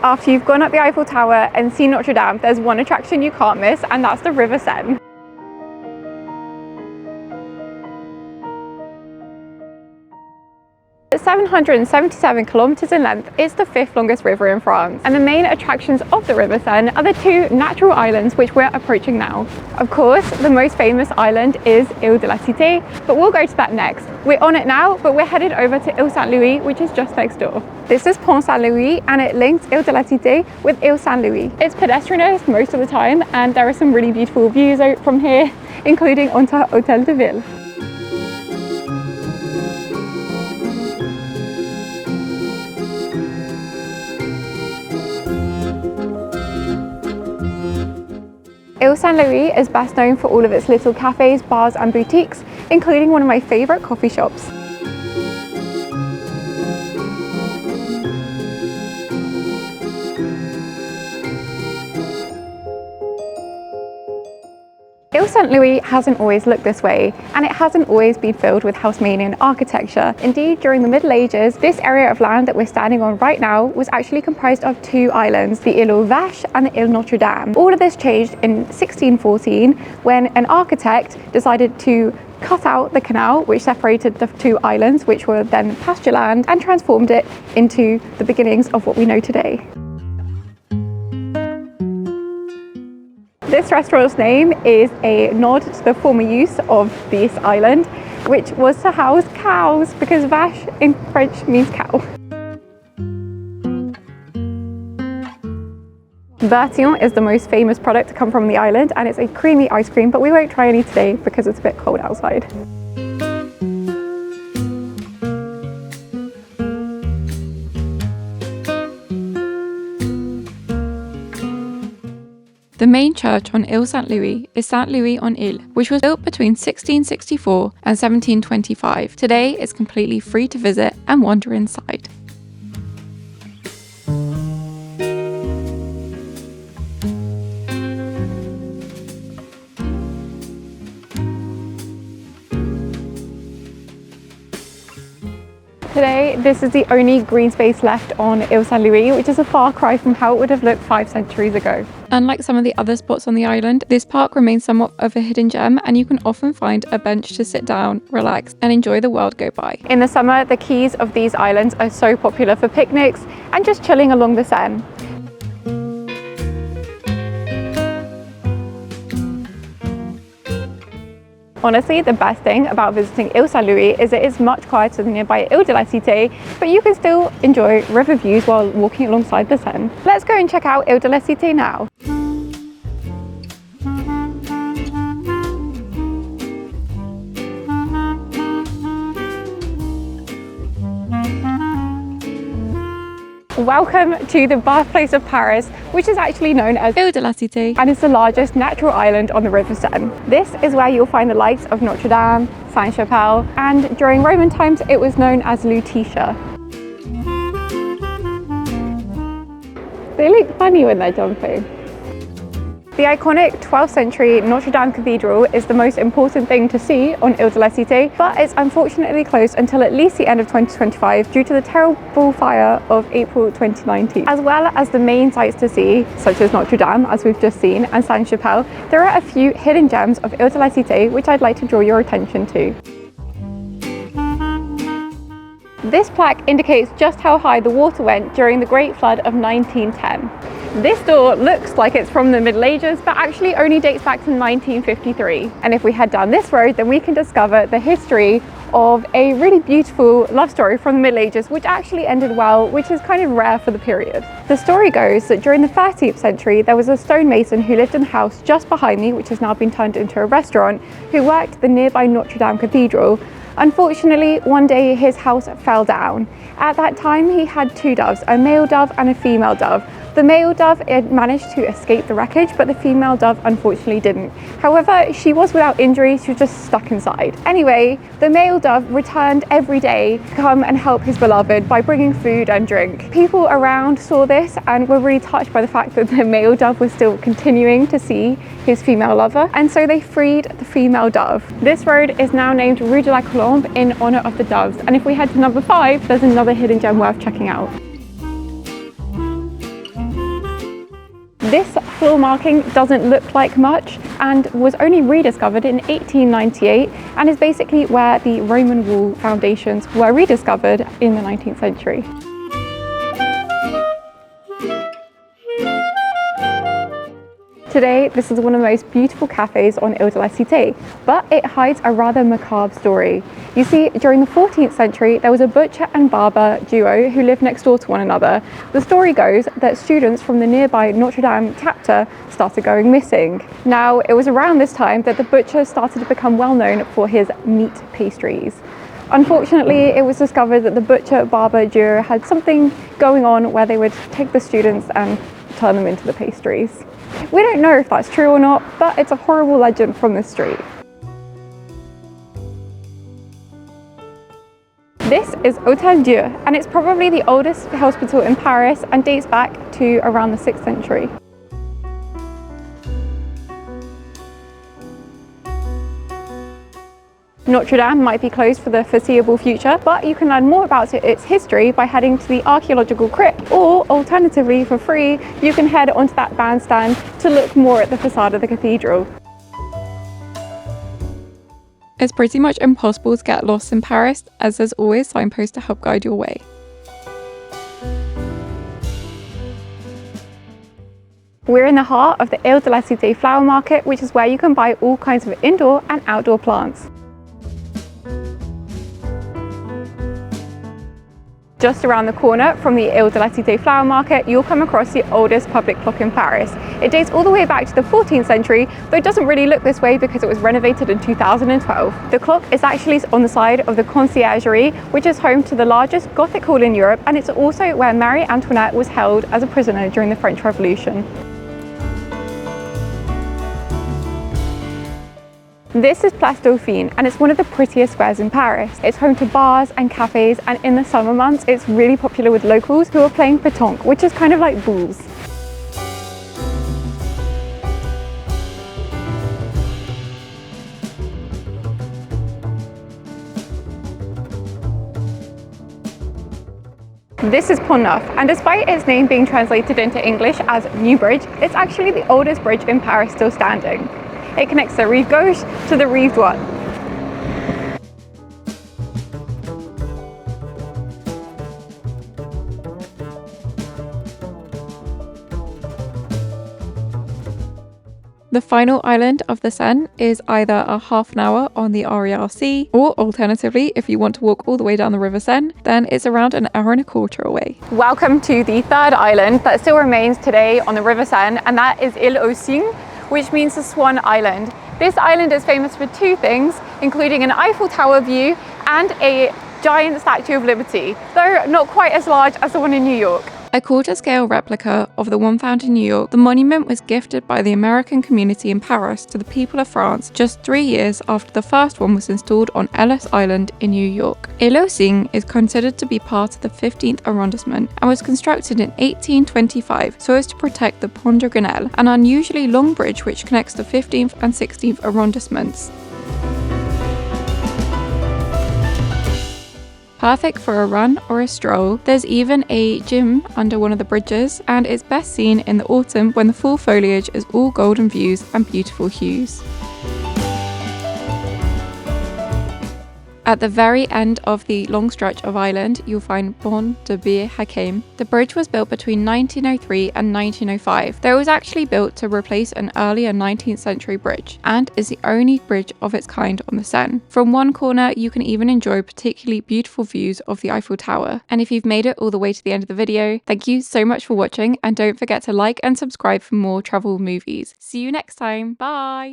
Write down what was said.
After you've gone up the Eiffel Tower and seen Notre Dame, there's one attraction you can't miss, and that's the River Seine. At 777 kilometers in length, it's the 5th longest river in France, and the main attractions of the River Seine are the 2 natural islands which we're approaching now. Of course, the most famous island is Île de la Cité, but we'll go to that next. We're on it now, but we're headed over to Île Saint Louis, which is just next door. This is Pont Saint Louis, and it links Île de la Cité with Île Saint Louis. It's pedestrianised most of the time, and there are some really beautiful views from here, including onto Hôtel de Ville. Île Saint Louis is best known for all of its little cafes, bars and boutiques, including one of my favourite coffee shops. Île Saint Louis hasn't always looked this way, and it hasn't always been filled with Haussmannian architecture. Indeed, during the Middle Ages, this area of land that we're standing on right now was actually comprised of 2 islands, the Île aux Vaches and the Île Notre Dame. All of this changed in 1614 when an architect decided to cut out the canal which separated the 2 islands, which were then pasture land, and transformed it into the beginnings of what we know today. This restaurant's name is a nod to the former use of this island, which was to house cows, because vache in French means cow. Parisian is the most famous product to come from the island, and it's a creamy ice cream, but we won't try any today because it's a bit cold outside. The main church on Île Saint Louis is Saint Louis en Île, which was built between 1664 and 1725. Today, it's completely free to visit and wander inside. Today, this is the only green space left on Île Saint Louis, which is a far cry from how it would have looked 5 centuries ago. Unlike some of the other spots on the island, this park remains somewhat of a hidden gem, and you can often find a bench to sit down, relax, and enjoy the world go by. In the summer, the quays of these islands are so popular for picnics and just chilling along the Seine. Honestly, the best thing about visiting Île Saint Louis is it is much quieter than nearby Île de la Cité, but you can still enjoy river views while walking alongside the Seine. Let's go and check out Île de la Cité now. Welcome to the birthplace of Paris, which is actually known as Île de la Cité, and is the largest natural island on the River Seine. This is where you'll find the likes of Notre Dame, Sainte-Chapelle, and during Roman times it was known as Lutetia. They look funny when they're jumping. The iconic 12th century Notre Dame Cathedral is the most important thing to see on Île de la Cité, but it's unfortunately closed until at least the end of 2025 due to the terrible fire of April 2019. As well as the main sites to see, such as Notre Dame, as we've just seen, and Sainte-Chapelle, there are a few hidden gems of Île de la Cité which I'd like to draw your attention to. This plaque indicates just how high the water went during the Great Flood of 1910. This door looks like it's from the Middle Ages, but actually only dates back to 1953. And if we head down this road, then we can discover the history of a really beautiful love story from the Middle Ages, which actually ended well, which is kind of rare for the period. The story goes that during the 13th century, there was a stonemason who lived in the house just behind me, which has now been turned into a restaurant, who worked at the nearby Notre Dame Cathedral. Unfortunately, one day his house fell down. At that time, he had 2 doves, a male dove and a female dove. The male dove had managed to escape the wreckage, but the female dove unfortunately didn't. However, she was without injury, she was just stuck inside. Anyway, the male dove returned every day to come and help his beloved by bringing food and drink. People around saw this and were really touched by the fact that the male dove was still continuing to see his female lover, and so they freed the female dove. This road is now named Rue de la Colombe in honor of the doves, and if we head to number 5, there's another hidden gem worth checking out. This floor marking doesn't look like much and was only rediscovered in 1898 and is basically where the Roman wall foundations were rediscovered in the 19th century. Today, this is one of the most beautiful cafes on Île de la Cité, but it hides a rather macabre story. You see, during the 14th century, there was a butcher and barber duo who lived next door to one another. The story goes that students from the nearby Notre Dame chapter started going missing. Now, it was around this time that the butcher started to become well known for his meat pastries. Unfortunately, it was discovered that the butcher-barber duo had something going on where they would take the students and turn them into the pastries. We don't know if that's true or not, but it's a horrible legend from the street. This is Hôtel Dieu, and it's probably the oldest hospital in Paris and dates back to around the 6th century. Notre Dame might be closed for the foreseeable future, but you can learn more about its history by heading to the archaeological crypt, or alternatively for free, you can head onto that bandstand to look more at the facade of the cathedral. It's pretty much impossible to get lost in Paris, as there's always signposts to help guide your way. We're in the heart of the Île de la Cité flower market, which is where you can buy all kinds of indoor and outdoor plants. Just around the corner from the Île de la Cité flower market, you'll come across the oldest public clock in Paris. It dates all the way back to the 14th century, though it doesn't really look this way because it was renovated in 2012. The clock is actually on the side of the Conciergerie, which is home to the largest Gothic hall in Europe, and it's also where Marie Antoinette was held as a prisoner during the French Revolution. This is Place Dauphine, and it's one of the prettiest squares in Paris. It's home to bars and cafes, and in the summer months it's really popular with locals who are playing pétanque, which is kind of like boules. This is Pont Neuf, and despite its name being translated into English as New Bridge, it's actually the oldest bridge in Paris still standing. It connects the Rive Gauche to the Rive Droite. The final island of the Seine is either a half an hour on the RERC, or alternatively, if you want to walk all the way down the River Seine, then it's around an hour and a quarter away. Welcome to the third island that still remains today on the River Seine, and that is Île aux Cygnes, which means the Swan Island. This island is famous for two things, including an Eiffel Tower view and a giant Statue of Liberty, though not quite as large as the one in New York. A quarter-scale replica of the one found in New York, the monument was gifted by the American community in Paris to the people of France just 3 years after the first one was installed on Ellis Island in New York. Île aux Cygnes is considered to be part of the 15th arrondissement and was constructed in 1825 so as to protect the Pont de Grenelle, an unusually long bridge which connects the 15th and 16th arrondissements. Perfect for a run or a stroll. There's even a gym under one of the bridges, and it's best seen in the autumn when the full foliage is all golden views and beautiful hues. At the very end of the long stretch of island, you'll find Pont de Bir Hakeim. The bridge was built between 1903 and 1905, though it was actually built to replace an earlier 19th century bridge, and is the only bridge of its kind on the Seine. From one corner, you can even enjoy particularly beautiful views of the Eiffel Tower. And if you've made it all the way to the end of the video, thank you so much for watching, and don't forget to like and subscribe for more travel movies. See you next time. Bye!